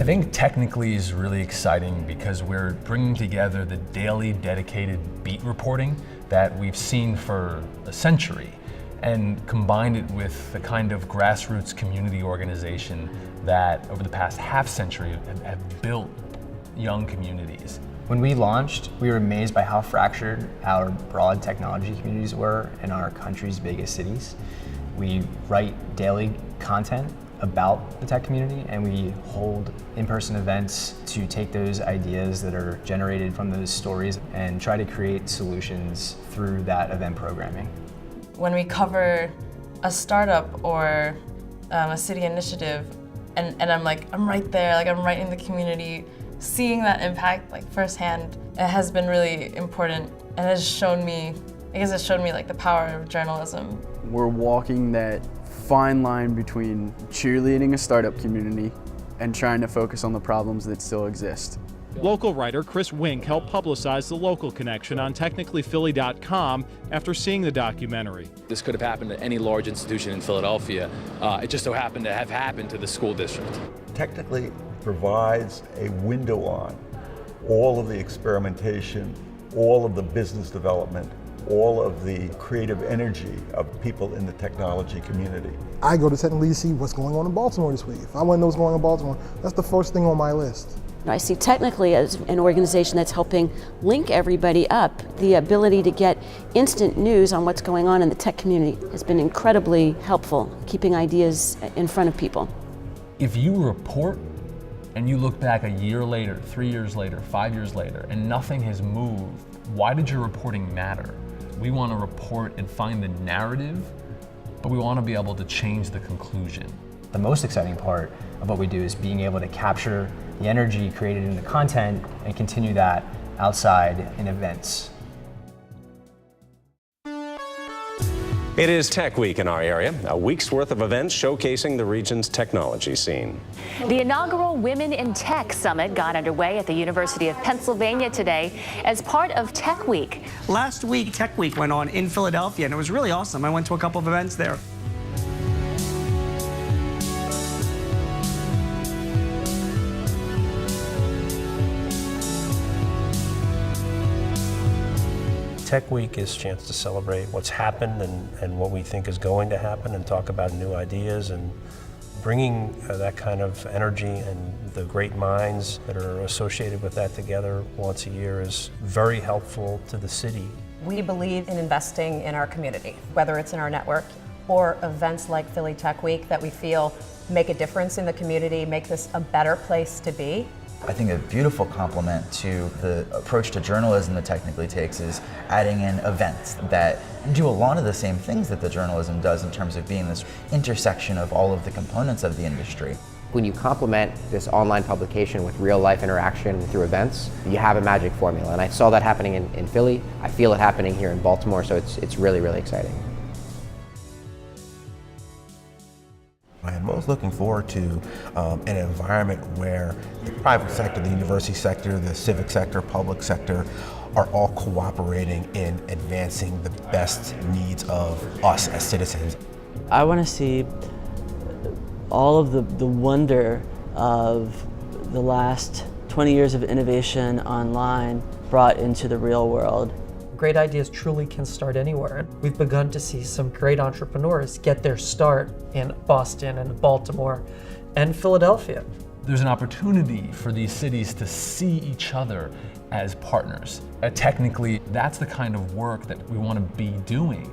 think technically is really exciting because we're bringing together the daily dedicated beat reporting that we've seen for a century and combined it with the kind of grassroots community organization that over the past half century have built young communities. When we launched, we were amazed by how fractured our broad technology communities were in our country's biggest cities. We write daily content about the tech community, and we hold in-person events to take those ideas that are generated from those stories and try to create solutions through that event programming. When we cover a startup or a city initiative, and I'm right there, I'm right in the community, seeing that impact firsthand, it has been really important and has shown me, the power of journalism. We're walking that fine line between cheerleading a startup community and trying to focus on the problems that still exist. Local writer Chris Wink helped publicize the local connection on technicallyphilly.com after seeing the documentary. This could have happened to any large institution in Philadelphia. It just so happened to have happened to the school district. Technically provides a window on all of the experimentation, all of the business development, all of the creative energy of people in the technology community. I go to Technically to see what's going on in Baltimore this week. If I want to know what's going on in Baltimore, that's the first thing on my list. I see Technically as an organization that's helping link everybody up. The ability to get instant news on what's going on in the tech community has been incredibly helpful, keeping ideas in front of people. If you report and you look back a year later, 3 years later, 5 years later, and nothing has moved, why did your reporting matter? We want to report and find the narrative, but we want to be able to change the conclusion. The most exciting part of what we do is being able to capture the energy created in the content and continue that outside in events. It is Tech Week in our area, a week's worth of events showcasing the region's technology scene. The inaugural Women in Tech Summit got underway at the University of Pennsylvania today as part of Tech Week. Last week, Tech Week went on in Philadelphia, and it was really awesome. I went to a couple of events there. Tech Week is a chance to celebrate what's happened and what we think is going to happen and talk about new ideas, and bringing that kind of energy and the great minds that are associated with that together once a year is very helpful to the city. We believe in investing in our community, whether it's in our network or events like Philly Tech Week that we feel make a difference in the community, make this a better place to be. I think a beautiful complement to the approach to journalism that Technically takes is adding in events that do a lot of the same things that the journalism does in terms of being this intersection of all of the components of the industry. When you complement this online publication with real life interaction through events, you have a magic formula. And I saw that happening in Philly. I feel it happening here in Baltimore, so it's really, really exciting. I'm most looking forward to an environment where the private sector, the university sector, the civic sector, public sector are all cooperating in advancing the best needs of us as citizens. I want to see all of the wonder of the last 20 years of innovation online brought into the real world. Great ideas truly can start anywhere. We've begun to see some great entrepreneurs get their start in Boston and Baltimore and Philadelphia. There's an opportunity for these cities to see each other as partners. Technically, that's the kind of work that we want to be doing.